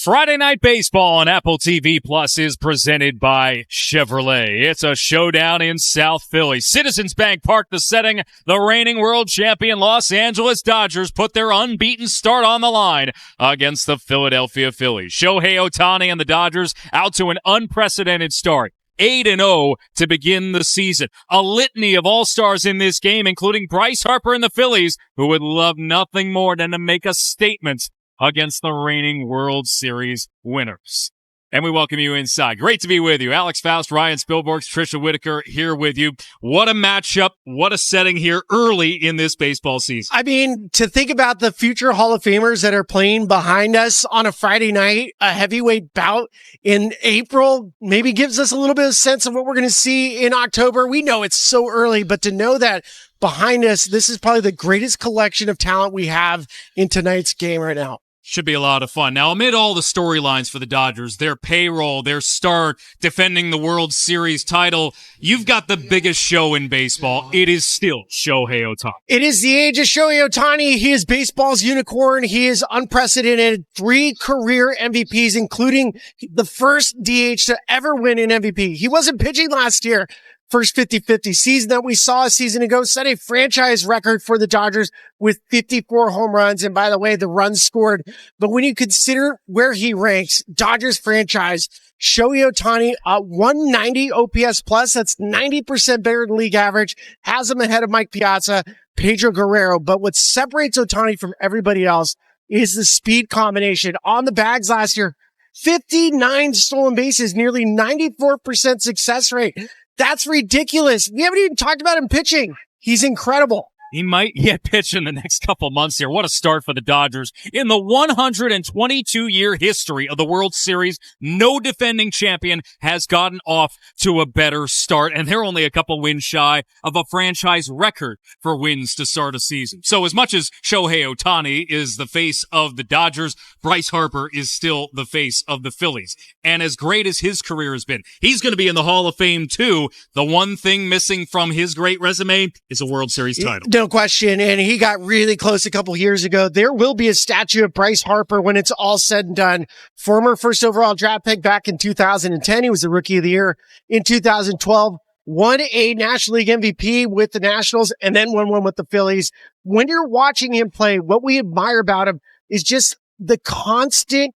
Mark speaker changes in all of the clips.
Speaker 1: Friday Night Baseball on Apple TV Plus is presented by Chevrolet. It's a showdown in South Philly. Citizens Bank Park the setting. The reigning world champion Los Angeles Dodgers put their unbeaten start on the line against the Philadelphia Phillies. Shohei Ohtani and the Dodgers out to an unprecedented start. 8-0 to begin the season. A litany of all-stars in this game, including Bryce Harper and the Phillies, who would love nothing more than to make a statement against the reigning World Series winners. And we welcome you inside. Great to be with you. Alex Faust, Ryan Spielbergs, Trisha Whitaker here with you. What a matchup. What a setting here early in this baseball season.
Speaker 2: I mean, to think about the future Hall of Famers that are playing behind us on a Friday night, a heavyweight bout in April, maybe gives us a little bit of sense of what we're going to see in October. We know it's so early, but to know that behind us, this is probably the greatest collection of talent we have in tonight's game right now.
Speaker 1: Should be a lot of fun. Now, amid all the storylines for the Dodgers, their payroll, their start, defending the World Series title, you've got the biggest show in baseball. It is still Shohei Ohtani.
Speaker 2: It is the age of Shohei Ohtani. He is baseball's unicorn. He is unprecedented. 3 career MVPs, including the first DH to ever win an MVP. He wasn't pitching last year. First 50-50 season that we saw a season ago set a franchise record for the Dodgers with 54 home runs. And by the way, the runs scored. But when you consider where he ranks, Dodgers franchise, Shohei Ohtani, 190 OPS plus. That's 90% better than league average. Has him ahead of Mike Piazza, Pedro Guerrero. But what separates Ohtani from everybody else is the speed combination. On the bags last year, 59 stolen bases, nearly 94% success rate. That's ridiculous. We haven't even talked about him pitching. He's incredible.
Speaker 1: He might yet pitch in the next couple months here. What a start for the Dodgers. In the 122-year history of the World Series, no defending champion has gotten off to a better start, and they're only a couple wins shy of a franchise record for wins to start a season. So as much as Shohei Ohtani is the face of the Dodgers, Bryce Harper is still the face of the Phillies. And as great as his career has been, he's going to be in the Hall of Fame too. The one thing missing from his great resume is a World Series title.
Speaker 2: No question. And he got really close a couple years ago. There will be a statue of Bryce Harper when it's all said and done. Former first overall draft pick back in 2010. He was the Rookie of the Year in 2012. Won a National League MVP with the Nationals and then won one with the Phillies. When you're watching him play, what we admire about him is just the constant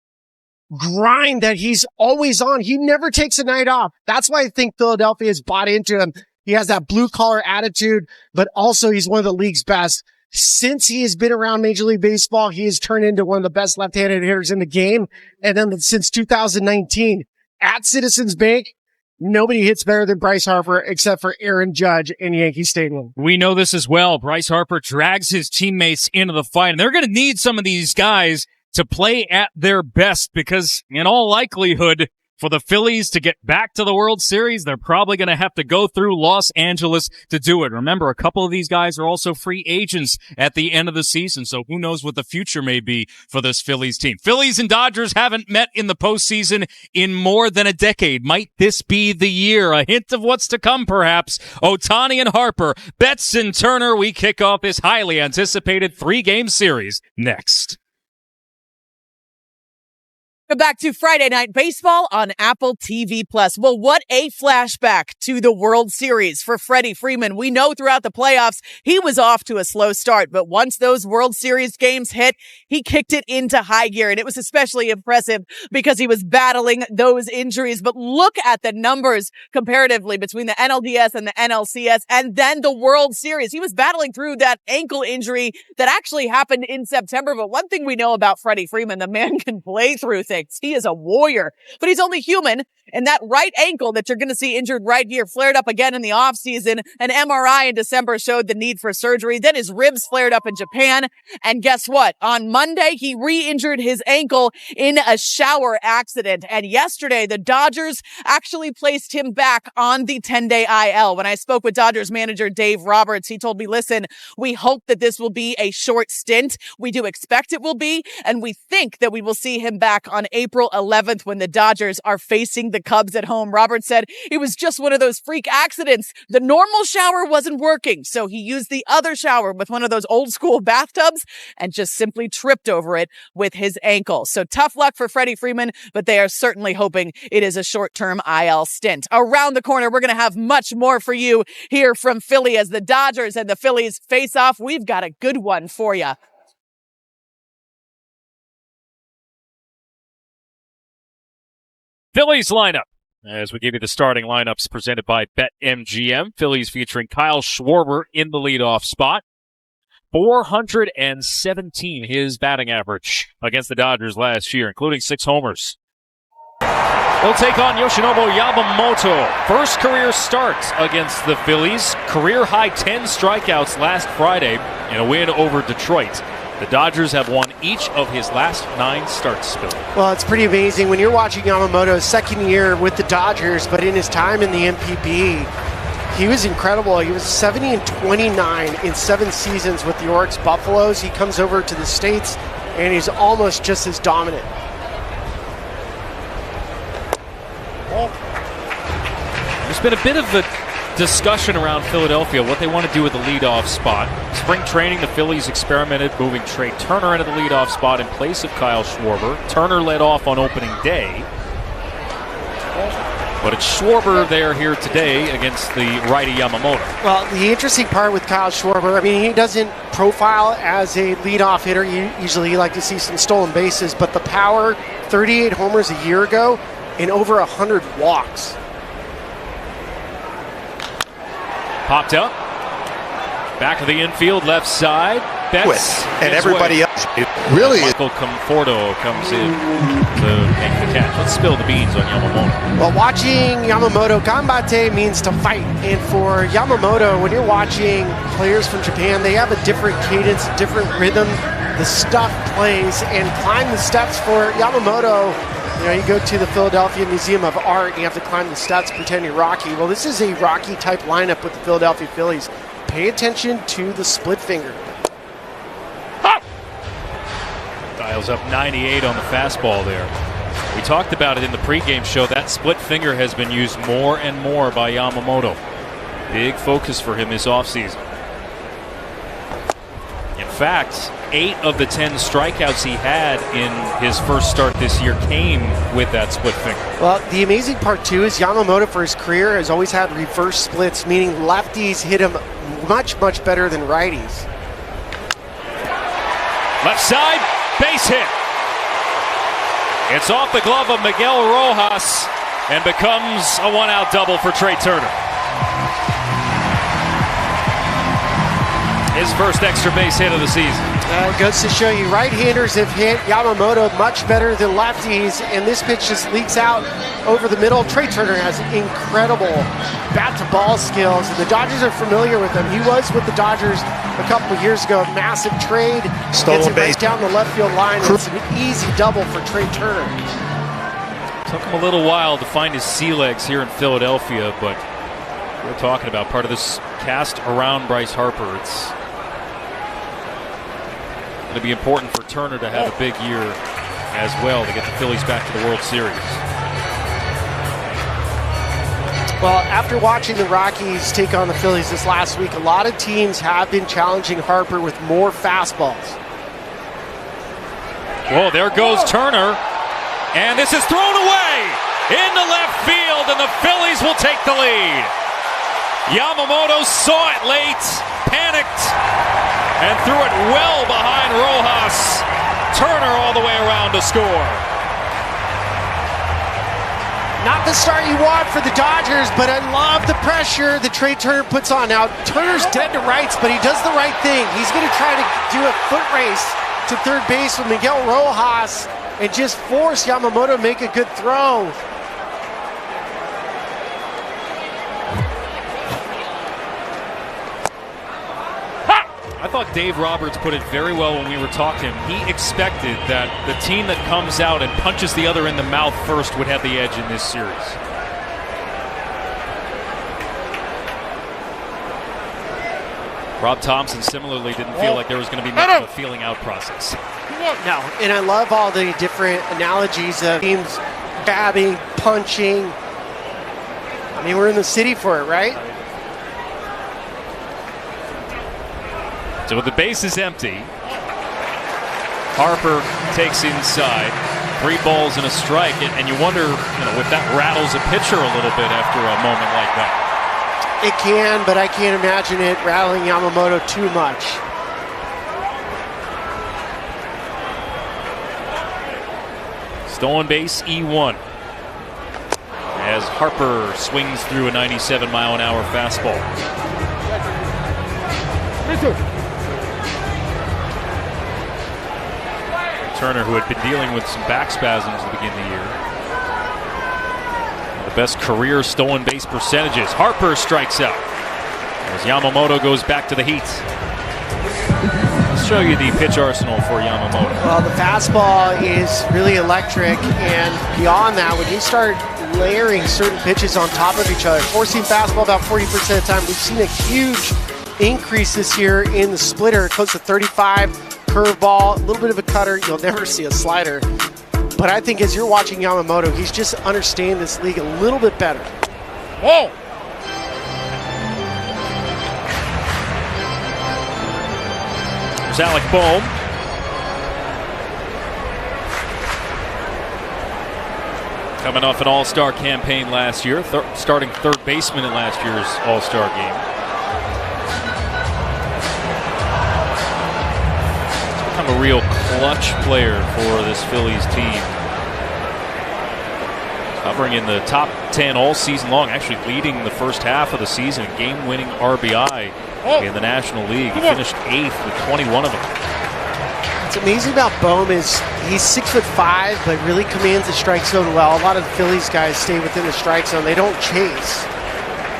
Speaker 2: grind that he's always on. He never takes a night off. That's why I think Philadelphia has bought into him. He has that blue collar attitude, but also he's one of the league's best. Since he has been around Major League Baseball, he has turned into one of the best left-handed hitters in the game. And then since 2019 at Citizens Bank, nobody hits better than Bryce Harper except for Aaron Judge in Yankee Stadium.
Speaker 1: We know this as well. Bryce Harper drags his teammates into the fight, and they're going to need some of these guys to play at their best because in all likelihood, for the Phillies to get back to the World Series, they're probably going to have to go through Los Angeles to do it. Remember, a couple of these guys are also free agents at the end of the season, so who knows what the future may be for this Phillies team. Phillies and Dodgers haven't met in the postseason in more than a decade. Might this be the year? A hint of what's to come, perhaps. Ohtani and Harper, Betts and Turner. We kick off this highly anticipated 3-game series next.
Speaker 3: Back to Friday Night Baseball on Apple TV Plus. Well, what a flashback to the World Series for Freddie Freeman. We know throughout the playoffs, he was off to a slow start, but once those World Series games hit, he kicked it into high gear. And it was especially impressive because he was battling those injuries. But look at the numbers comparatively between the NLDS and the NLCS and then the World Series. He was battling through that ankle injury that actually happened in September. But one thing we know about Freddie Freeman, the man can play through things. He is a warrior, but he's only human. And that right ankle that you're going to see injured right here flared up again in the offseason. An MRI in December showed the need for surgery. Then his ribs flared up in Japan. And guess what? On Monday, he re-injured his ankle in a shower accident. And yesterday, the Dodgers actually placed him back on the 10-day IL. When I spoke with Dodgers manager Dave Roberts, he told me, listen, we hope that this will be a short stint. We do expect it will be. And we think that we will see him back on April 11th when the Dodgers are facing the Cubs at home. Robert said it was just one of those freak accidents. The normal shower wasn't working, so he used the other shower with one of those old school bathtubs and just simply tripped over it with his ankle. So tough luck for Freddie Freeman, but they are certainly hoping it is a short-term IL stint. Around the corner, we're going to have much more for you here from Philly as the Dodgers and the Phillies face off. We've got a good one for you.
Speaker 1: Phillies lineup. As we give you the starting lineups presented by BetMGM. Phillies featuring Kyle Schwarber in the leadoff spot. 417 his batting average against the Dodgers last year, including 6 homers. He'll take on Yoshinobu Yamamoto. First career start against the Phillies. Career high 10 strikeouts last Friday in a win over Detroit. The Dodgers have won each of his last 9 starts, Bill.
Speaker 2: Well, it's pretty amazing when you're watching Yamamoto's second year with the Dodgers, but in his time in the MPB, he was incredible. He was 70-29 in 7 seasons with the Oryx Buffaloes. He comes over to the States, and he's almost just as dominant.
Speaker 1: There's been a bit of a discussion around Philadelphia, what they want to do with the leadoff spot. Spring training, the Phillies experimented moving Trey Turner into the leadoff spot in place of Kyle Schwarber. Turner led off on opening day. But it's Schwarber there here today against the righty Yamamoto.
Speaker 2: Well, the interesting part with Kyle Schwarber, I mean, he doesn't profile as a leadoff hitter. Usually you like to see some stolen bases, but the power, 38 homers a year ago and over 100 walks.
Speaker 1: Popped up. Back of the infield, left side. Betts
Speaker 4: and everybody else.
Speaker 1: Really, Michael Conforto comes in to make the catch. Let's spill the beans on Yamamoto.
Speaker 2: Well, watching Yamamoto, ganbate means to fight. And for Yamamoto, when you're watching players from Japan, they have a different cadence, a different rhythm. The stuff plays, and climb the steps for Yamamoto. You know, you go to the Philadelphia Museum of Art, and you have to climb the steps, pretend you're Rocky. Well, this is a Rocky-type lineup with the Philadelphia Phillies. Pay attention to the split finger.
Speaker 1: Dials up 98 on the fastball there. We talked about it in the pregame show. That split finger has been used more and more by Yamamoto. Big focus for him this offseason. In fact, 8 of the 10 strikeouts he had in his first start this year came with that split finger.
Speaker 2: Well, the amazing part, too, is Yamamoto for his career has always had reverse splits, meaning lefties hit him much, much better than righties.
Speaker 1: Left side, base hit. It's off the glove of Miguel Rojas and becomes a 1-out double for Trey Turner. His first extra base hit of the season.
Speaker 2: Goes to show you, right-handers have hit Yamamoto much better than lefties, and this pitch just leaks out over the middle. Trey Turner has incredible bat-to-ball skills, and the Dodgers are familiar with him. He was with the Dodgers a couple of years ago, massive trade.
Speaker 4: Stolen base.
Speaker 2: Right down the left field line. It's an easy double for Trey Turner.
Speaker 1: Took him a little while to find his sea legs here in Philadelphia, but we're talking about part of this cast around Bryce Harper. It's going to be important for Turner to have a big year as well to get the Phillies back to the World Series.
Speaker 2: Well, after watching the Rockies take on the Phillies this last week, a lot of teams have been challenging Harper with more fastballs.
Speaker 1: Whoa, there goes Turner. And this is thrown away into left field, and the Phillies will take the lead. Yamamoto saw it late, panicked, and threw it well behind Rojas. Turner all the way around to score.
Speaker 2: Not the start you want for the Dodgers, but I love the pressure that Trey Turner puts on. Now, Turner's dead to rights, but he does the right thing. He's going to try to do a foot race to third base with Miguel Rojas and just force Yamamoto to make a good throw.
Speaker 1: I thought Dave Roberts put it very well when we were talking. He expected that the team that comes out and punches the other in the mouth first would have the edge in this series. Rob Thompson similarly didn't feel like there was going to be much of a feeling out process.
Speaker 2: No, and I love all the different analogies of teams grabbing, punching. I mean, we're in the city for it, right?
Speaker 1: So the base is empty. Harper takes inside. 3 balls and a strike, and you wonder, if that rattles a pitcher a little bit after a moment like that.
Speaker 2: It can, but I can't imagine it rattling Yamamoto too much.
Speaker 1: Stolen base, E1. As Harper swings through a 97-mile-an-hour fastball. Turner, who had been dealing with some back spasms at the beginning of the year. One of the best career stolen base percentages. Harper strikes out as Yamamoto goes back to the heat. Let's show you the pitch arsenal for Yamamoto.
Speaker 2: Well, the fastball is really electric, and beyond that, when you start layering certain pitches on top of each other, four-seam fastball about 40% of the time. We've seen a huge increase this year in the splitter, close to 35. Curveball, a little bit of a cutter. You'll never see a slider. But I think as you're watching Yamamoto, he's just understanding this league a little bit better.
Speaker 1: Whoa! There's Alec Bohm. Coming off an all-star campaign last year, starting third baseman in last year's all-star game. A real clutch player for this Phillies team. Hovering in the top 10 all season long, actually leading the first half of the season, game-winning RBI in the National League. He finished 8th with 21 of them.
Speaker 2: What's amazing about Bohm is he's 6'5", but really commands the strike zone well. A lot of the Phillies guys stay within the strike zone. They don't chase.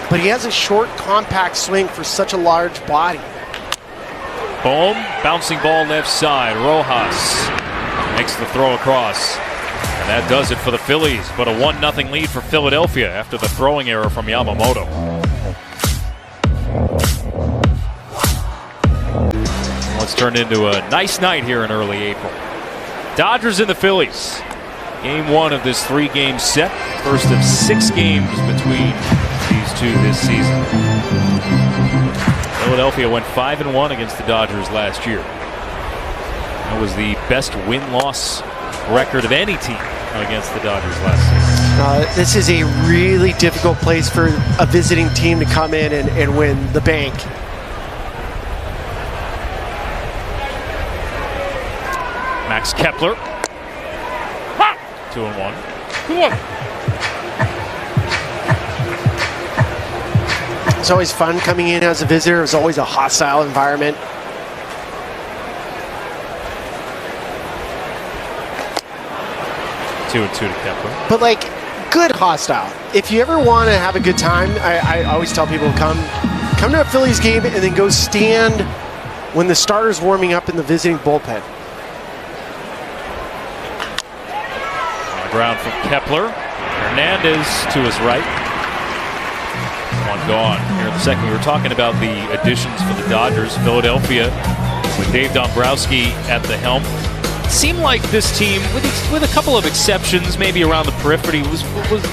Speaker 2: But he has a short, compact swing for such a large body.
Speaker 1: Bohm, bouncing ball left side. Rojas makes the throw across. And that does it for the Phillies, but a 1-0 lead for Philadelphia after the throwing error from Yamamoto. Let's turn into a nice night here in early April. Dodgers and the Phillies. Game 1 of this 3-game set. First of 6 games between these two this season. Philadelphia went 5-1 against the Dodgers last year. That was the best win-loss record of any team against the Dodgers last season.
Speaker 2: This is a really difficult place for a visiting team to come in and win the bank.
Speaker 1: Max Kepler. 2-1.
Speaker 2: It's always fun coming in as a visitor. It was always a hostile environment.
Speaker 1: Two to Kepler.
Speaker 2: But like, good hostile. If you ever want to have a good time, I always tell people come to a Phillies game and then go stand when the starter's warming up in the visiting bullpen.
Speaker 1: On the ground from Kepler. Hernandez to his right. One gone here in the second. We were talking about the additions for the Dodgers. Philadelphia with Dave Dombrowski at the helm. It seemed like this team, with a couple of exceptions, maybe around the periphery, was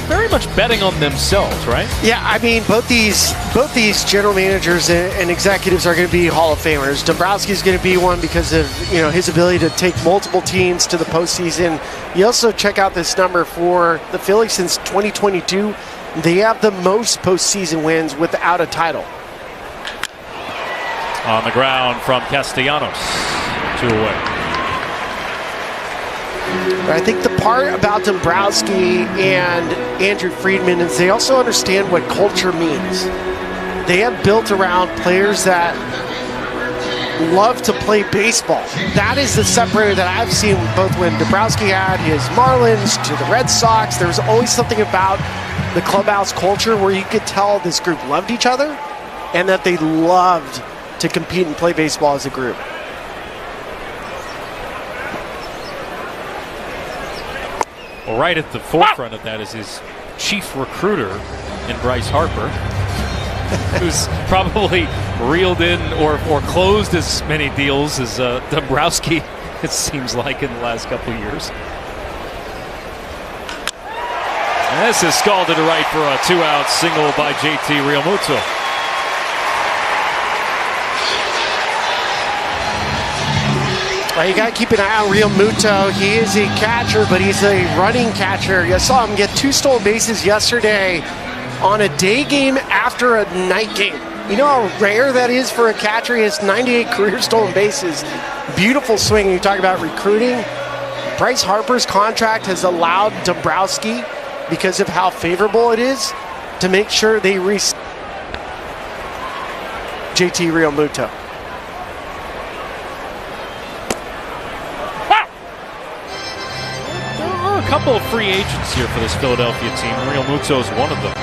Speaker 1: very much betting on themselves, right?
Speaker 2: Yeah, I mean, both these general managers and executives are going to be Hall of Famers. Dombrowski is going to be one because of his ability to take multiple teams to the postseason. You also check out this number for the Phillies since 2022. They have the most postseason wins without a title.
Speaker 1: On the ground from Castellanos. 2 away.
Speaker 2: I think the part about Dombrowski and Andrew Friedman is they also understand what culture means. They have built around players that love to play baseball. That is the separator that I've seen both when Dombrowski had his Marlins to the Red Sox. There was always something about the clubhouse culture where you could tell this group loved each other and that they loved to compete and play baseball as a group.
Speaker 1: Well, right at the forefront of that is his chief recruiter in Bryce Harper, who's probably reeled in or closed as many deals as Dombrowski it seems like, in the last couple of years. And this is scalded to right for a 2-out single by JT Realmuto.
Speaker 2: Well, you got to keep an eye on Realmuto. He is a catcher, but he's a running catcher. You saw him get 2 stolen bases yesterday on a day game after a night game. You know how rare that is for a catcher? He has 98 career stolen bases. Beautiful swing. You talk about recruiting. Bryce Harper's contract has allowed Dombrowski, because of how favorable it is, to make sure they JT Realmuto.
Speaker 1: There are a couple of free agents here for this Philadelphia team. Realmuto is one of them.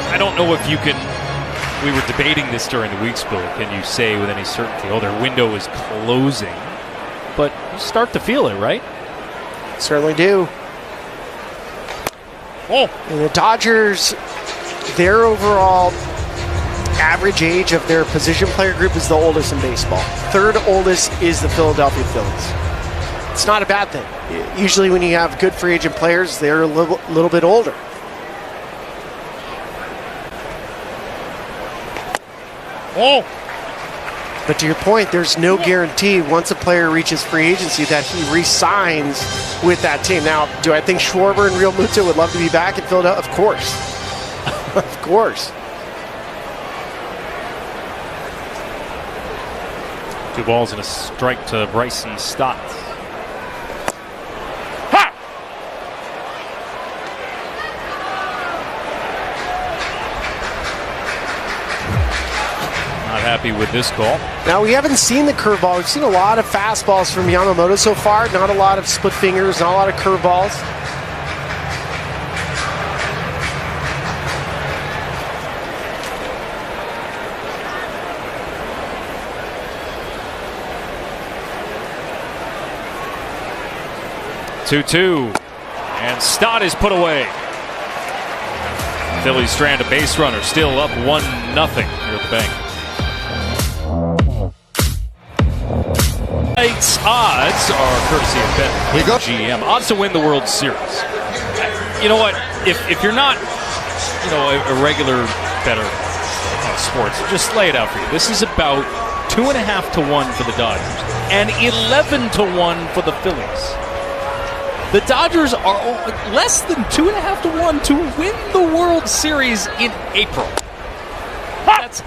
Speaker 1: I don't know if you can, we were debating this during the week, Bill, can you say with any certainty, oh, their window is closing? But you start to feel it, right?
Speaker 2: Certainly do.
Speaker 1: Oh.
Speaker 2: And the Dodgers, their overall average age of their position player group is the oldest in baseball. 3rd oldest is the Philadelphia Phillies. It's not a bad thing. Usually when you have good free agent players, they're a little bit older.
Speaker 1: Oh.
Speaker 2: But to your point, there's no guarantee once a player reaches free agency that he re-signs with that team. Now, do I think Schwarber and Realmuto would love to be back in Philadelphia? Of course. Of course.
Speaker 1: 2 balls and a strike to Bryson Stott. Happy with this call.
Speaker 2: Now, we haven't seen the curveball. We've seen a lot of fastballs from Yamamoto so far. Not a lot of split fingers, not a lot of curveballs.
Speaker 1: Two, and Stott is put away. Phillies strand a base runner, still up 1-0 here at the bank. Tonight's odds are courtesy of BetMGM. Odds to win the World Series. You know what? If you're not, a regular better on sports, just lay it out for you. This is about 2.5 to 1 for the Dodgers and 11 to 1 for the Phillies. The Dodgers are less than 2.5 to 1 to win the World Series in April. That's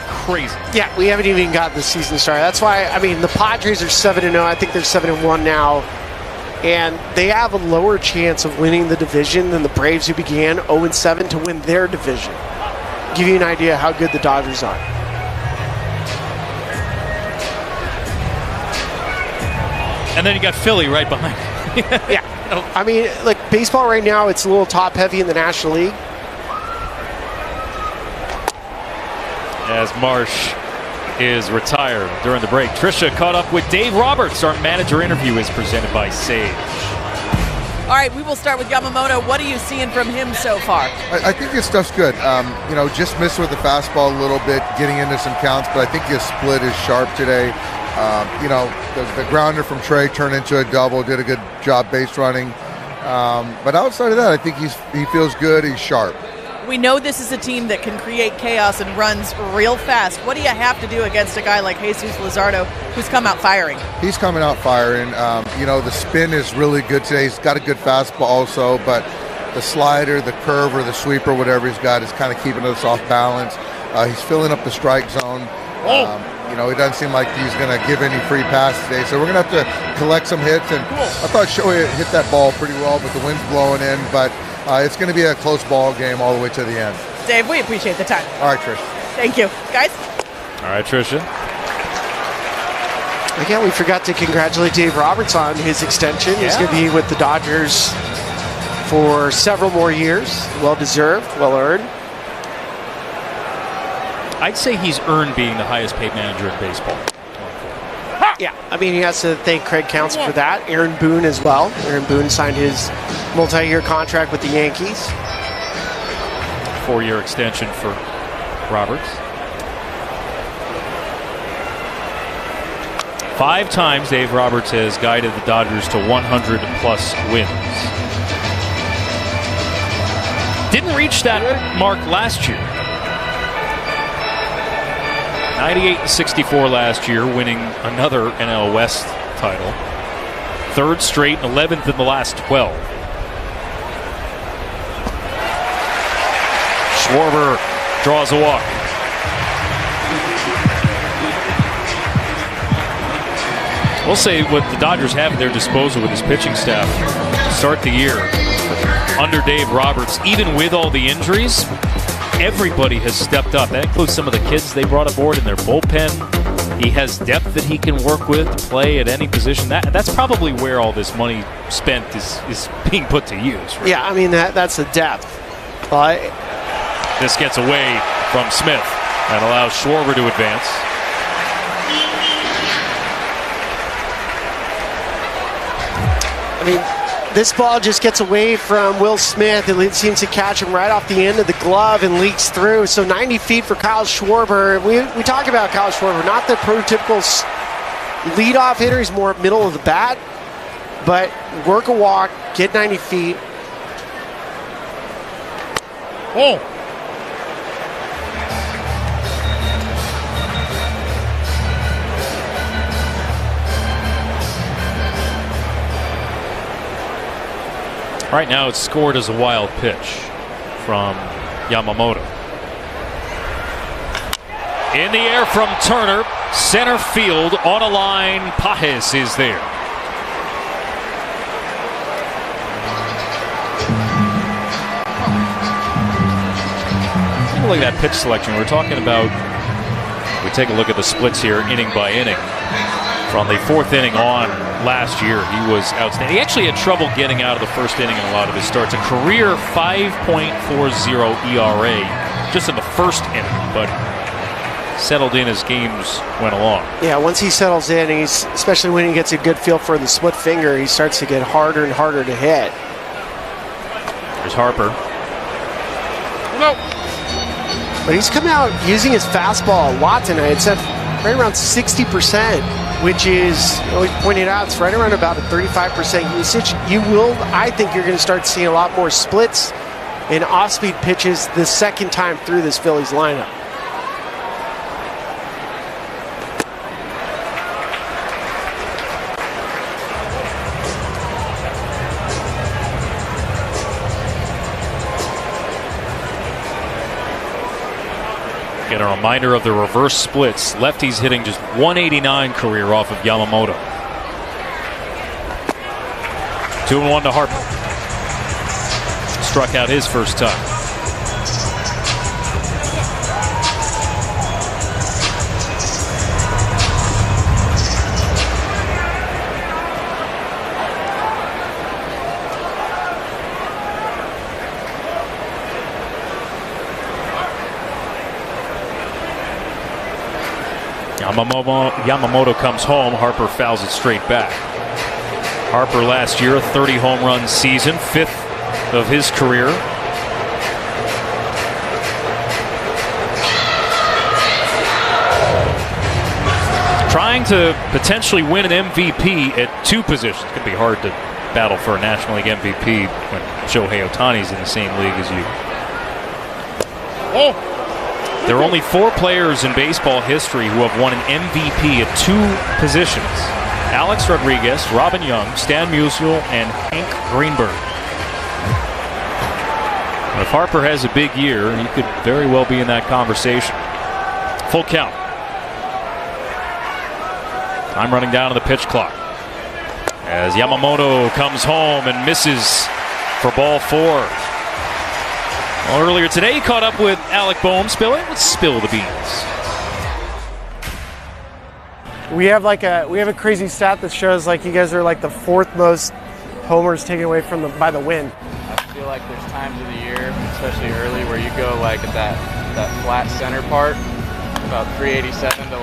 Speaker 1: crazy.
Speaker 2: Yeah, we haven't even got the season started. That's why, the Padres are 7-0. I think they're 7-1 now. And they have a lower chance of winning the division than the Braves, who began 0-7 to win their division. Give you an idea how good the Dodgers are.
Speaker 1: And then you got Philly right behind.
Speaker 2: Yeah. Baseball right now, it's a little top-heavy in the National League.
Speaker 1: As Marsh is retired during the break. Trisha caught up with Dave Roberts. Our manager interview is presented by Sage.
Speaker 3: All right, we will start with Yamamoto. What are you seeing from him so far?
Speaker 4: I think his stuff's good. Just missed with the fastball a little bit, getting into some counts, but I think his split is sharp today. The grounder from Trey turned into a double, did a good job base running. But outside of that, I think he feels good, he's sharp.
Speaker 3: We know this is a team that can create chaos and runs real fast. What do you have to do against a guy like Jesus Luzardo, who's come out firing?
Speaker 4: He's coming out firing. The spin is really good today. He's got a good fastball also, but the slider, the curve, or the sweeper, whatever he's got, is kind of keeping us off balance. He's filling up the strike zone. It doesn't seem like he's going to give any free pass today, so we're going to have to collect some hits. And I thought Shohei hit that ball pretty well, but the wind's blowing in. But it's going to be a close ball game all the way to the end.
Speaker 3: Dave, we appreciate the time.
Speaker 4: All right, Trish.
Speaker 3: Thank you. Guys?
Speaker 1: All right, Trisha.
Speaker 2: Again, we forgot to congratulate Dave Roberts on his extension. Yeah. He's going to be with the Dodgers for several more years. Well-deserved, well-earned.
Speaker 1: I'd say he's earned being the highest paid manager in baseball.
Speaker 2: Yeah, he has to thank Craig Counsell for that. Aaron Boone as well. Aaron Boone signed his multi-year contract with the Yankees.
Speaker 1: 4-year extension for Roberts. 5 times Dave Roberts has guided the Dodgers to 100-plus wins. Didn't reach that mark last year. 98-64 last year, winning another NL West title. 3rd straight and 11th in the last 12. Schwarber draws a walk. We'll say what the Dodgers have at their disposal with his pitching staff to start the year. Under Dave Roberts, even with all the injuries, everybody has stepped up. That includes some of the kids they brought aboard in their bullpen. He has depth that he can work with to play at any position. That's probably where all this money spent is being put to use. Right?
Speaker 2: Yeah, I mean, that's the depth. But
Speaker 1: this gets away from Smith and allows Schwarber to advance.
Speaker 2: I mean, this ball just gets away from Will Smith. It seems to catch him right off the end of the glove and leaks through. So 90 feet for Kyle Schwarber. We talk about Kyle Schwarber, not the prototypical leadoff hitter. He's more middle of the bat. But work a walk, get 90 feet.
Speaker 1: Oh! Right now it's scored as a wild pitch from Yamamoto. In the air from Turner, center field, on a line, Pajes is there. Look at that pitch selection. We're talking about, we take a look at the splits here, inning by inning. From the 4th inning on last year, he was outstanding. He actually had trouble getting out of the 1st inning in a lot of his starts. A career 5.40 ERA just in the 1st inning, but settled in as games went along.
Speaker 2: Yeah, once he settles in, especially when he gets a good feel for the split finger, he starts to get harder and harder to hit.
Speaker 1: There's Harper.
Speaker 2: No. But he's come out using his fastball a lot tonight. It's at right around 60%. Which is, always pointed out, it's right around about a 35% usage. I think you're going to start seeing a lot more splits and off-speed pitches the second time through this Phillies lineup.
Speaker 1: Get a reminder of the reverse splits. Lefties hitting just 189 career off of Yamamoto. 2-1 to Harper. Struck out his first time. Yamamoto comes home. Harper fouls it straight back. Harper last year, a 30 home run season, 5th of his career. Trying to potentially win an MVP at 2 positions. It's going to be hard to battle for a National League MVP when Shohei Ohtani's in the same league as you. Oh! There are only 4 players in baseball history who have won an MVP at 2 positions. Alex Rodriguez, Robin Young, Stan Musial, and Hank Greenberg. If Harper has a big year, he could very well be in that conversation. Full count. Time running down on the pitch clock. As Yamamoto comes home and misses for ball 4. Well, earlier today, he caught up with Alec Boehm. Let's spill the beans.
Speaker 2: We have a crazy stat that shows you guys are the 4th most homers taken away by the wind.
Speaker 5: I feel like there's times of the year, especially early, where you go at that flat center part, about 387 to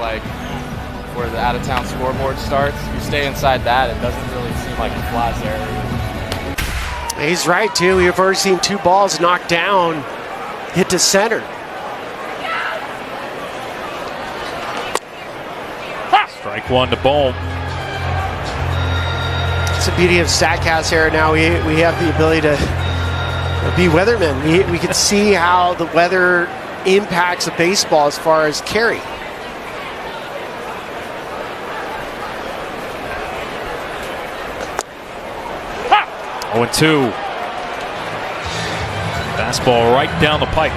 Speaker 5: where the out of town scoreboard starts. You stay inside that, it doesn't really seem like it flies there.
Speaker 2: He's right, too. We've already seen 2 balls knocked down, hit to center.
Speaker 1: Struck Strike one to Bohm.
Speaker 2: It's the beauty of StatCast era now. We have the ability to be weathermen. We can see how the weather impacts a baseball as far as carry.
Speaker 1: Ha! 0-2. Fastball right down the pipe.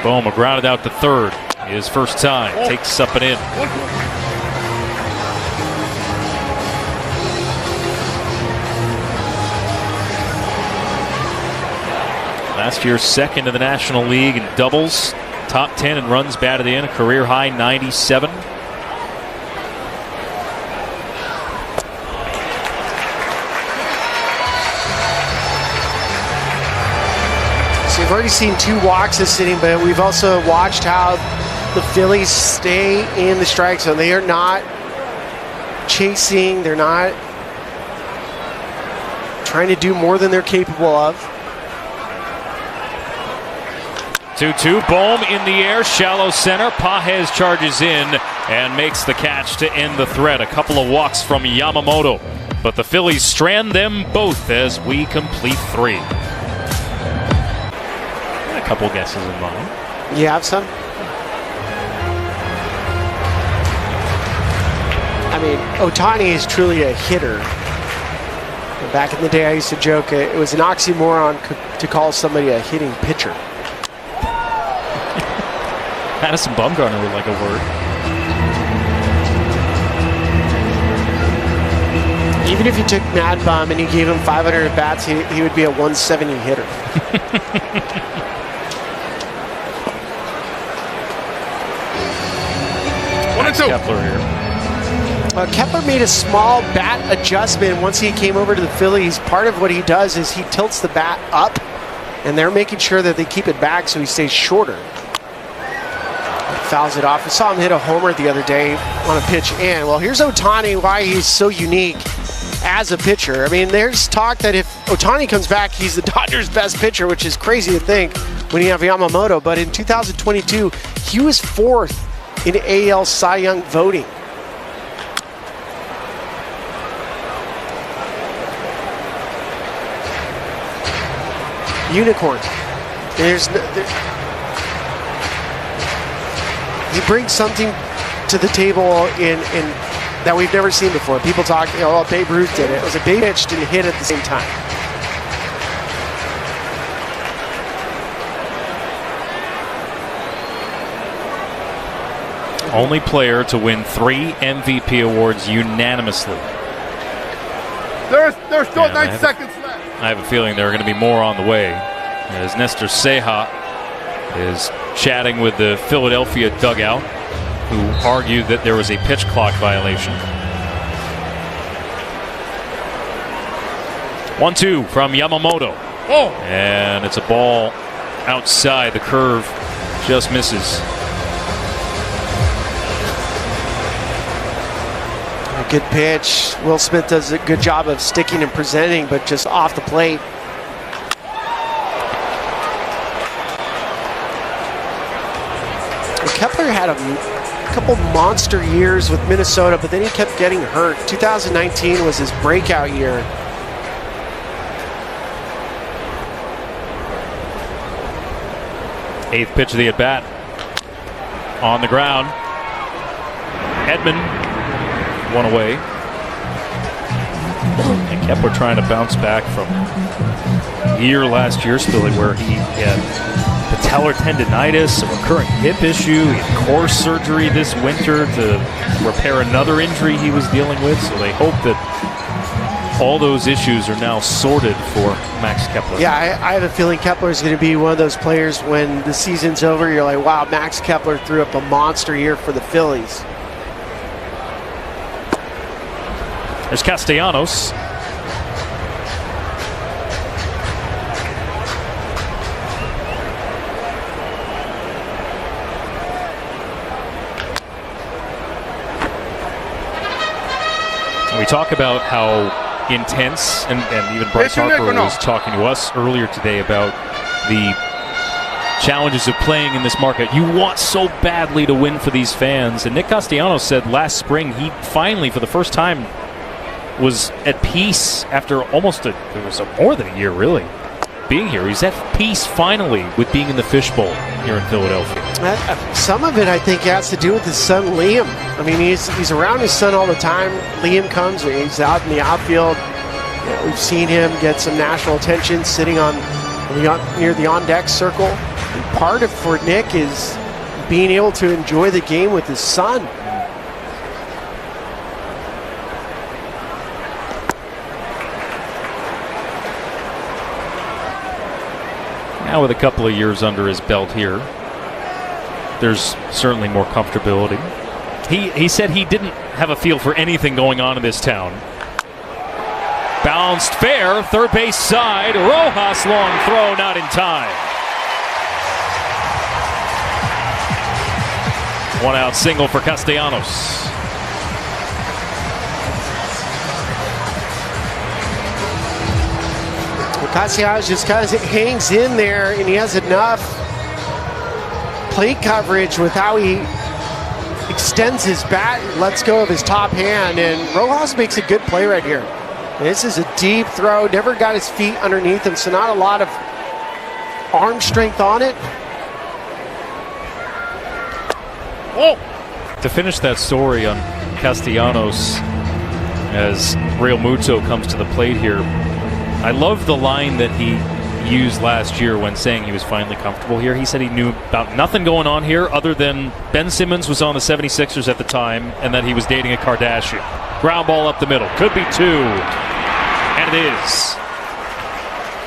Speaker 1: Bohm grounded out to third. His first time. Takes up and in. Last year, second in the National League in doubles. Top 10 in runs batted in. A career high 97.
Speaker 2: We've already seen 2 walks this inning, but we've also watched how the Phillies stay in the strike zone. They are not chasing. They're not trying to do more than they're capable of.
Speaker 1: 2-2. Bohm in the air. Shallow center. Pages charges in and makes the catch to end the threat. A couple of walks from Yamamoto. But the Phillies strand them both as we complete 3. Couple guesses in mind.
Speaker 2: You have some? I mean, Ohtani is truly a hitter. Back in the day, I used to joke it was an oxymoron to call somebody a hitting pitcher.
Speaker 1: Madison Bumgarner would like a word.
Speaker 2: Even if you took Mad Bum and you gave him 500 at bats, he would be a 170 hitter.
Speaker 1: Kepler here.
Speaker 2: Kepler made a small bat adjustment once he came over to the Phillies. Part of what he does is he tilts the bat up, and they're making sure that they keep it back so he stays shorter. Fouls it off. We saw him hit a homer the other day on a pitch in. Well, here's Ohtani, why he's so unique as a pitcher. I mean, there's talk that if Ohtani comes back, he's the Dodgers' best pitcher, which is crazy to think when you have Yamamoto. But in 2022, he was 4th in AL Cy Young voting. Unicorn. He brings something to the table in that we've never seen before. People talk, oh, Babe Ruth did it. It was a Babe pitched and hit at the same time.
Speaker 1: Only player to win 3 MVP awards unanimously.
Speaker 6: There's still 9 seconds left.
Speaker 1: I have a feeling there are going to be more on the way, as Nestor Ceja is chatting with the Philadelphia dugout, who argued that there was a pitch clock violation. 1-2 from Yamamoto.
Speaker 6: Oh.
Speaker 1: And it's a ball outside. The curve just misses.
Speaker 2: A good pitch. Will Smith does a good job of sticking and presenting, but just off the plate. Kepler had a couple monster years with Minnesota, but then he kept getting hurt. 2019 was his breakout year.
Speaker 1: Eighth pitch of the at-bat. On the ground. Edman, one away. And Kepler trying to bounce back from year last year, still where he had patellar tendonitis, a recurrent hip issue, he had core surgery this winter to repair another injury he was dealing with. So they hope that all those issues are now sorted for Max Kepler.
Speaker 2: Yeah, I have a feeling Kepler is going to be one of those players when the season's over, you're like, wow, Max Kepler threw up a monster year for the Phillies.
Speaker 1: There's Castellanos. We We talk about how intense, and even Bryce Harper was talking to us earlier today about the challenges of playing in this market. You want so badly to win for these fans. And Nick Castellanos said last spring he finally, for the first time, was at peace after more than a year, really, being here. He's at peace finally with being in the fishbowl here in Philadelphia.
Speaker 2: Some of it, I think, has to do with his son Liam. I mean, he's around his son all the time. Liam comes, he's out in the outfield. We've seen him get some national attention sitting near the on-deck circle. And part of for Nick is being able to enjoy the game with his son.
Speaker 1: Now with a couple of years under his belt here, there's certainly more comfortability. He said he didn't have a feel for anything going on in this town. Bounced fair, third base side. Rojas long throw, not in time. One out single for Castellanos.
Speaker 2: Castellanos just kind of hangs in there, and he has enough plate coverage with how he extends his bat, lets go of his top hand, and Rojas makes a good play right here. This is a deep throw, never got his feet underneath him, so not a lot of arm strength on it.
Speaker 1: Whoa! To finish that story on Castellanos, as Real Muto comes to the plate here, I love the line that he used last year when saying he was finally comfortable here. He said he knew about nothing going on here other than Ben Simmons was on the 76ers at the time and that he was dating a Kardashian. Ground ball up the middle. Could be two. And it is.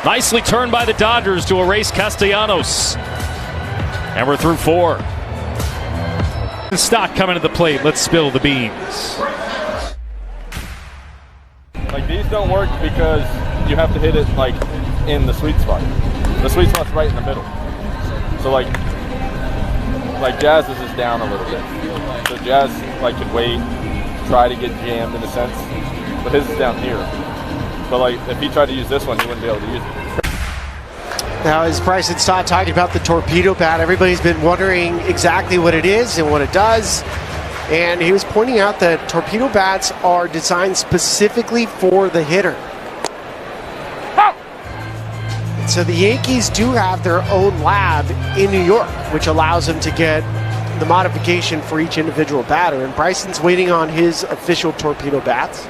Speaker 1: Nicely turned by the Dodgers to erase Castellanos. And we're through four. Stock coming to the plate. Let's spill the beans.
Speaker 7: Like, these don't work because you have to hit it like in the sweet spot. The sweet spot's right in the middle. So like Jazz's is down a little bit. So Jazz could wait, try to get jammed in a sense, but his is down here. But if he tried to use this one, he wouldn't be able to use it.
Speaker 2: Now, as Bryson Stott talking about the torpedo bat, everybody's been wondering exactly what it is and what it does. And he was pointing out that torpedo bats are designed specifically for the hitter. So the Yankees do have their own lab in New York, which allows them to get the modification for each individual batter. And Bryson's waiting on his official torpedo bats.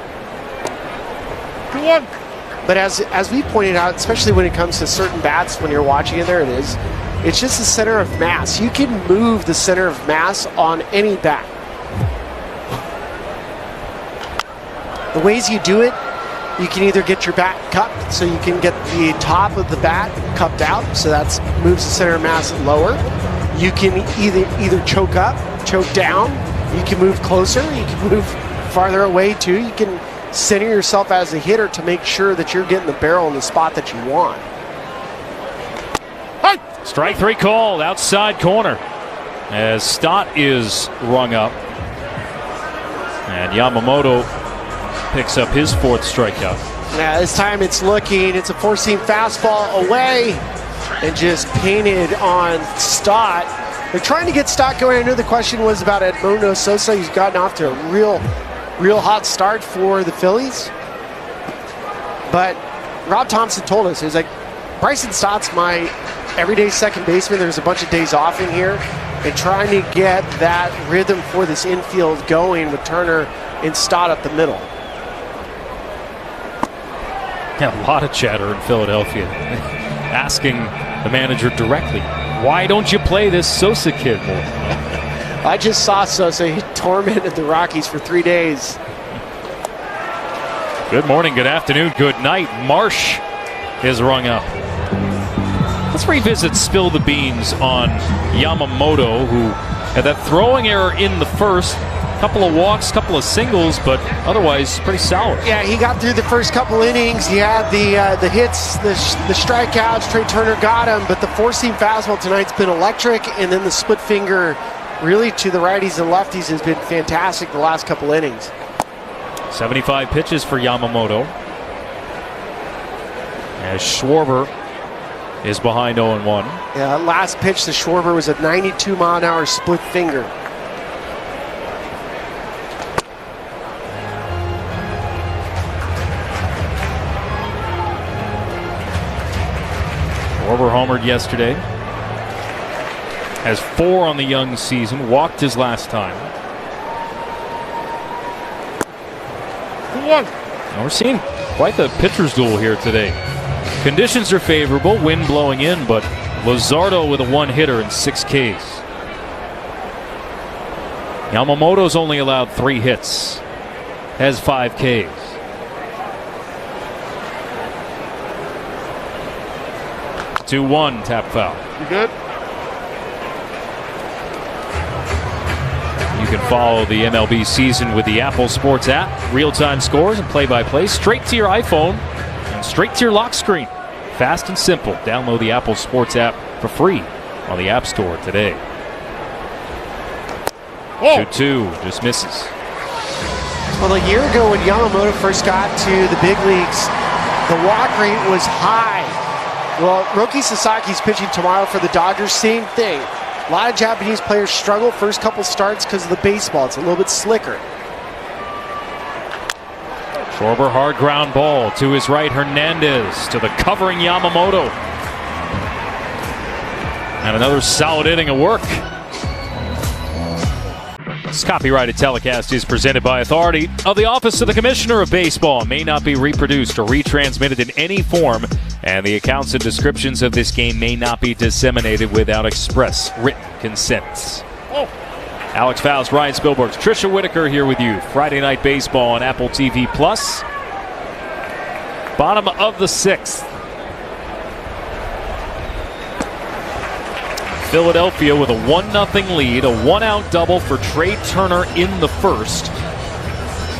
Speaker 2: But as we pointed out, especially when it comes to certain bats, when you're watching it, there it is. It's just the center of mass. You can move the center of mass on any bat. The ways you do it, you can either get your bat cupped, so you can get the top of the bat cupped out, so that moves the center of mass lower. You can either choke up, choke down. You can move closer. You can move farther away too. You can center yourself as a hitter to make sure that you're getting the barrel in the spot that you want.
Speaker 1: Strike three called, outside corner, as Stott is rung up, and Yamamoto picks up his fourth strikeout.
Speaker 2: Now this time it's a four-seam fastball away and just painted on Stott. They're trying to get Stott going. I know the question was about Edmundo Sosa. He's gotten off to a real hot start for the Phillies. But Rob Thompson told us, he was like, Bryson Stott's my everyday second baseman. There's a bunch of days off in here, and trying to get that rhythm for this infield going with Turner and Stott up the middle.
Speaker 1: Yeah, a lot of chatter in Philadelphia asking the manager directly, why don't you play this Sosa kid more?
Speaker 2: I just saw Sosa. He tormented the Rockies for 3 days.
Speaker 1: Good morning, good afternoon, good night. Marsh is rung up. Let's revisit Spill the Beans on Yamamoto, who had that throwing error in the first. Couple of walks, couple of singles, but otherwise pretty solid.
Speaker 2: Yeah, he got through the first couple innings. He had the hits, the strikeouts. Trey Turner got him, but the four-seam fastball tonight's been electric, and then the split finger really to the righties and lefties has been fantastic the last couple innings.
Speaker 1: 75 pitches for Yamamoto, as Schwarber is behind 0-1.
Speaker 2: Yeah, that last pitch to Schwarber was a 92-mile-an-hour split finger.
Speaker 1: Schwarber homered yesterday. Has 4 on the young season. Walked his last time. Now we're seeing quite the pitcher's duel here today. Conditions are favorable, wind blowing in, but Luzardo with a 1-hitter and 6 Ks. Yamamoto's only allowed 3 hits. Has 5 Ks. (2-1) tap foul.
Speaker 6: You good?
Speaker 1: You can follow the MLB season with the Apple Sports app. Real-time scores and play-by-play straight to your iPhone and straight to your lock screen. Fast and simple. Download the Apple Sports app for free on the App Store today. 2-2, just misses.
Speaker 2: Well, a year ago when Yamamoto first got to the big leagues, the walk rate was high. Well, Roki Sasaki's pitching tomorrow for the Dodgers, same thing. A lot of Japanese players struggle first couple starts because of the baseball. It's a little bit slicker.
Speaker 1: Schwarber, hard ground ball to his right. Hernandez to the covering Yamamoto. And another solid inning of work. This copyrighted telecast is presented by authority of the Office of the Commissioner of Baseball and may not be reproduced or retransmitted in any form, and the accounts and descriptions of this game may not be disseminated without express written consent. Alex Faust, Ryan Spielberg, Tricia Whitaker here with you. Friday Night Baseball on Apple TV+. Bottom of the 6th. Philadelphia with a 1-0 lead, a 1-out double for Trey Turner in the first.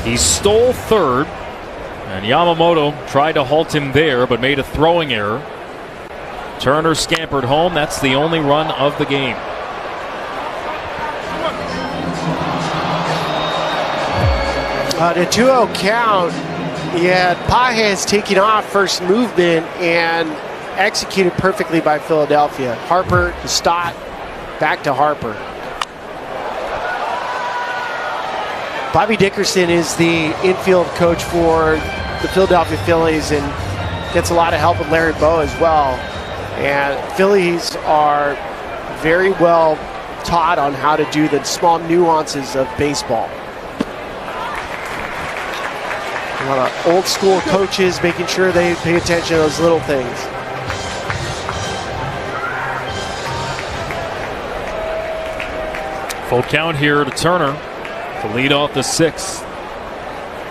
Speaker 1: He stole third, and Yamamoto tried to halt him there but made a throwing error. Turner scampered home. That's the only run of the game.
Speaker 2: The 2-0 count, Pages taking off first movement and executed perfectly by Philadelphia. Harper to Stott, back to Harper. Bobby Dickerson is the infield coach for the Philadelphia Phillies and gets a lot of help with Larry Bow as well. And Phillies are very well taught on how to do the small nuances of baseball. A lot of old school coaches making sure they pay attention to those little things.
Speaker 1: Full count here to Turner to lead off the 6th.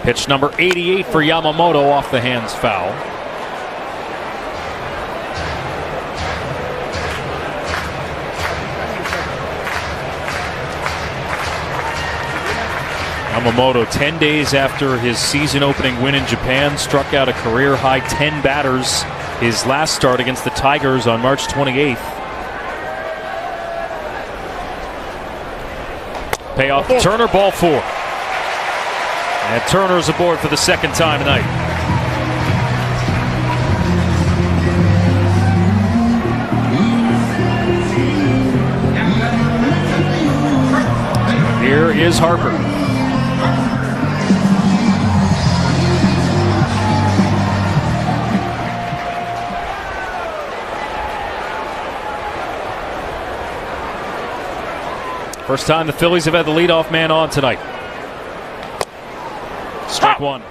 Speaker 1: Pitch number 88 for Yamamoto, off the hands foul. Yamamoto, 10 days after his season-opening win in Japan, struck out a career-high 10 batters his last start against the Tigers on March 28th. Payoff to Turner, ball 4. And Turner's aboard for the second time tonight. Here is Harper. First time the Phillies have had the leadoff man on tonight. Strike one.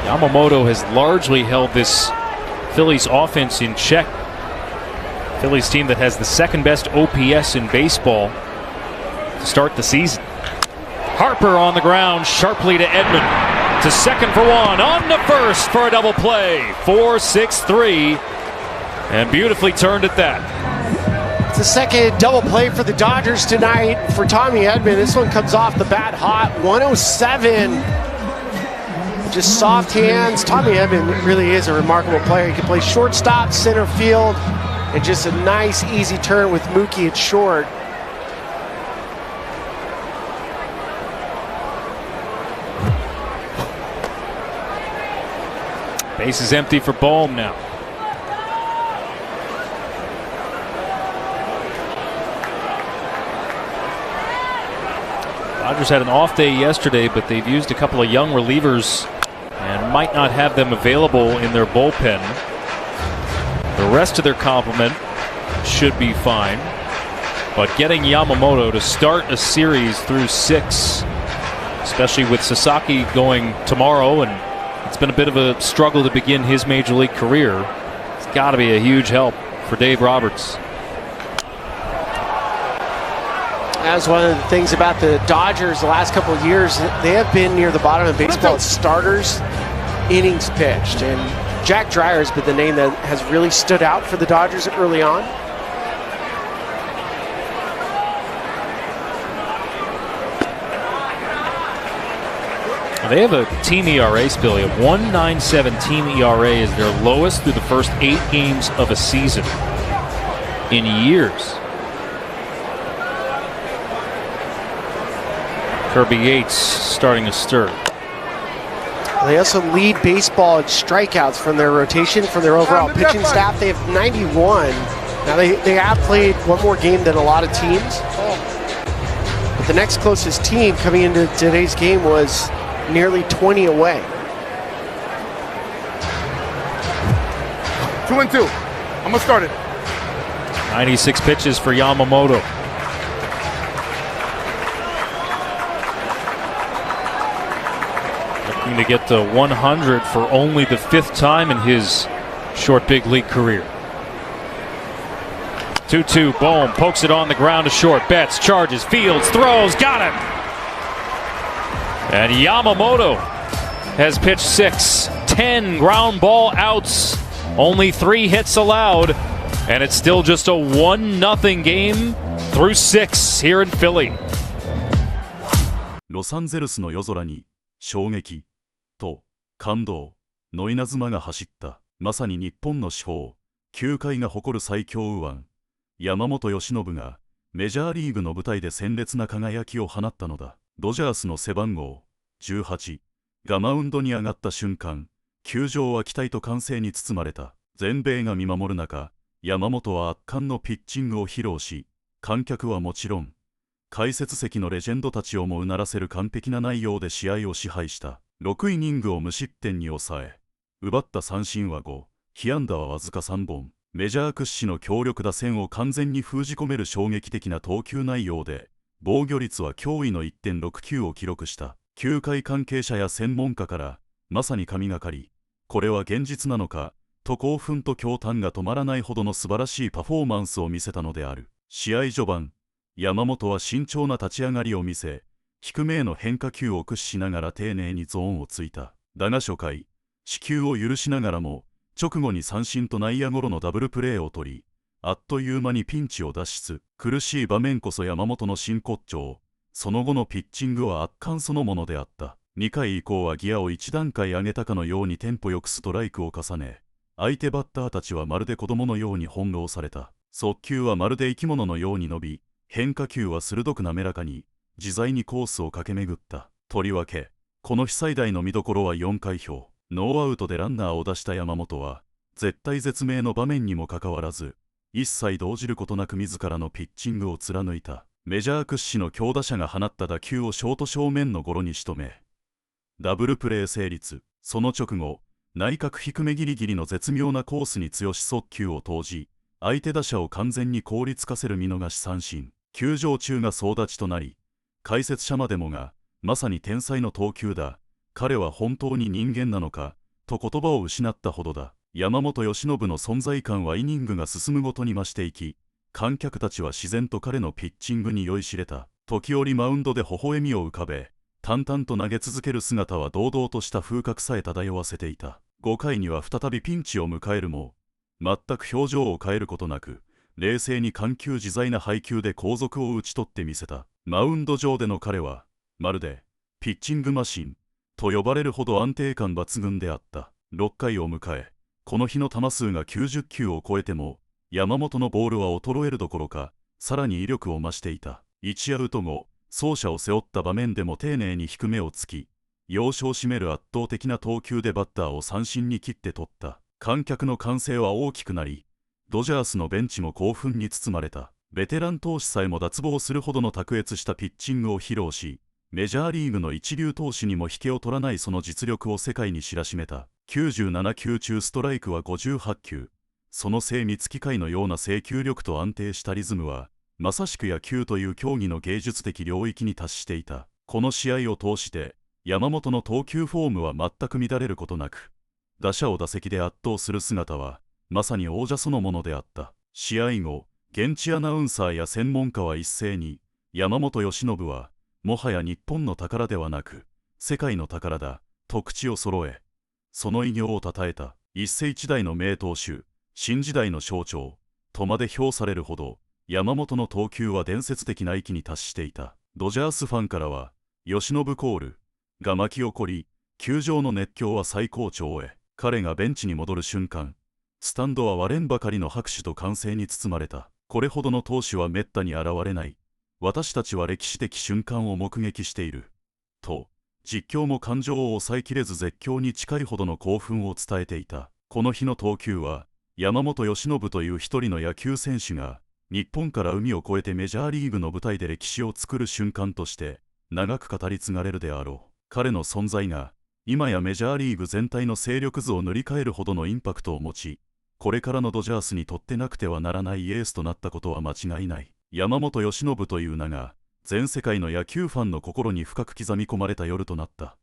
Speaker 1: Yamamoto has largely held this Phillies offense in check. Phillies team that has the second best OPS in baseball to start the season. Harper on the ground, sharply to Edman. To second for one, on to first for a double play. 4-6-3, and beautifully turned at that.
Speaker 2: It's the second double play for the Dodgers tonight for Tommy Edman. This one comes off the bat hot, 107. Just soft hands. Tommy Edman really is a remarkable player. He can play shortstop, center field. And just a nice, easy turn with Mookie at short.
Speaker 1: Base is empty for Bohm now. Dodgers had an off day yesterday, but they've used a couple of young relievers and might not have them available in their bullpen. The rest of their complement should be fine, but getting Yamamoto to start a series through 6, especially with Sasaki going tomorrow, and it's been a bit of a struggle to begin his major league career. It's got to be a huge help for Dave Roberts.
Speaker 2: That's one of the things about the Dodgers the last couple of years. They have been near the bottom of baseball starters, innings pitched. And Jack Dreyer has been the name that has really stood out for the Dodgers early on.
Speaker 1: They have a team ERA, Billy, of 1.97 team ERA is their lowest through the first 8 games of a season in years. Kirby Yates starting a stir.
Speaker 2: They also lead baseball in strikeouts from their rotation, from their overall pitching staff. They have 91. Now they have played one more game than a lot of teams. But the next closest team coming into today's game was nearly 20 away.
Speaker 6: 2-2. I'm gonna start it.
Speaker 1: 96 pitches for Yamamoto. Looking to get to 100 for only the 5th time in his short big league career. 2-2. Bohm pokes it on the ground to short. Betts, charges, fields, throws, got him. And Yamamoto has pitched 6, 10 ground ball outs, only 3 hits allowed, and it's still just a 1-0 game through 6 here in Philly.
Speaker 8: ロサンゼルスの夜空に衝撃と感動の稲妻が走った。まさに日本の至宝、球界が誇る最強右腕、山本由伸がメジャーリーグの舞台で鮮烈な輝きを放ったのだ。ドジャースの背番号18がマウンドに上がった瞬間、球場は期待と歓声に包まれた。全米が見守る中、山本は圧巻のピッチングを披露し、観客はもちろん、解説席のレジェンドたちをもうならせる完璧な内容で試合を支配した。6イニングを無失点に抑え、奪った三振は5、被安打はわずか3本。メジャー屈指の強力打線を完全に封じ込める衝撃的な投球内容で、防御率は驚異の 1.69 を記録した。球界関係者や専門家から、まさに神がかり、これは現実なのか、と興奮と驚嘆が止まらないほどの素晴らしいパフォーマンスを見せたのである。試合序盤、山本は慎重な立ち上がりを見せ、低めへの変化球を駆使しながら丁寧にゾーンをついた。だが初回、四球を許しながらも、直後に三振と内野ゴロのダブルプレーを取り、あっという間にピンチを脱出。苦しい場面こそ山本の真骨頂。その後のピッチングは圧巻そのものであった。2回以降はギアを1段階上げたかのようにテンポよくストライクを重ね、相手バッターたちはまるで子供のように翻弄された。速球はまるで生き物のように伸び、変化球は鋭く滑らかに、自在にコースを駆け巡った。とりわけ、この日最大の見どころは4回表。ノーアウトでランナーを出した山本は、絶体絶命の場面にもかかわらず、一切動じることなく自らのピッチングを貫いた。メジャー屈指の強打者が放った打球をショート正面のゴロに仕留め、ダブルプレー成立。その直後、内角低めギリギリの絶妙なコースに強し速球を投じ、相手打者を完全に凍りつかせる見逃し三振。球場中が総立ちとなり、解説者までもが、まさに天才の投球だ。彼は本当に人間なのか、と言葉を失ったほどだ。山本由伸の存在感はイニングが進むごとに増していき、観客たちは自然と彼のピッチングに酔いしれた。時折マウンドで微笑みを浮かべ、淡々と投げ続ける姿は堂々とした風格さえ漂わせていた。5回には再びピンチを迎えるも、全く表情を変えることなく、冷静に緩急自在な配球で後続を打ち取ってみせた。マウンド上での彼は、まるで、ピッチングマシン、と呼ばれるほど安定感抜群であった。6回を迎え、この日の球数が90球を超えても、山本のボールは衰えるどころか、さらに威力を増していた。1アウト後、走者を背負った場面でも丁寧に低めをつき、要所を占める圧倒的な投球でバッターを三振に切って取った。観客の歓声は大きくなり、ドジャースのベンチも興奮に包まれた。ベテラン投手さえも脱帽するほどの卓越したピッチングを披露し、メジャーリーグの一流投手にも引けを取らないその実力を世界に知らしめた。97球中ストライクは58球。その精密機械のような制球力と安定したリズムは、まさしく野球という競技の芸術的領域に達していた。この試合を通して、山本の投球フォームは全く乱れることなく、打者を打席で圧倒する姿は、まさに王者そのものであった。試合後、現地アナウンサーや専門家は一斉に、山本由伸は、もはや日本の宝ではなく、世界の宝だ、と口を揃え、その偉業を称えた。一世一代の名投手、新時代の象徴、とまで評されるほど、山本の投球は伝説的な域に達していた。ドジャースファンからは、由伸コールが巻き起こり、球場の熱狂は最高潮へ。彼がベンチに戻る瞬間、スタンドは割れんばかりの拍手と歓声に包まれた。これほどの投手はめったに現れない。私たちは歴史的瞬間を目撃している。と、実況も感情を抑えきれず絶叫に近いほどの興奮を伝えていた。この日の投球は、山本由伸という一人の野球選手が、日本から海を越えてメジャーリーグの舞台で歴史を作る瞬間として、長く語り継がれるであろう。彼の存在が、今やメジャーリーグ全体の勢力図を塗り替えるほどのインパクトを持ち、これからのドジャースにとってなくてはならないエースとなったことは間違いない。山本由伸という名が、全世界の野球ファンの心に深く刻み込まれた夜となった。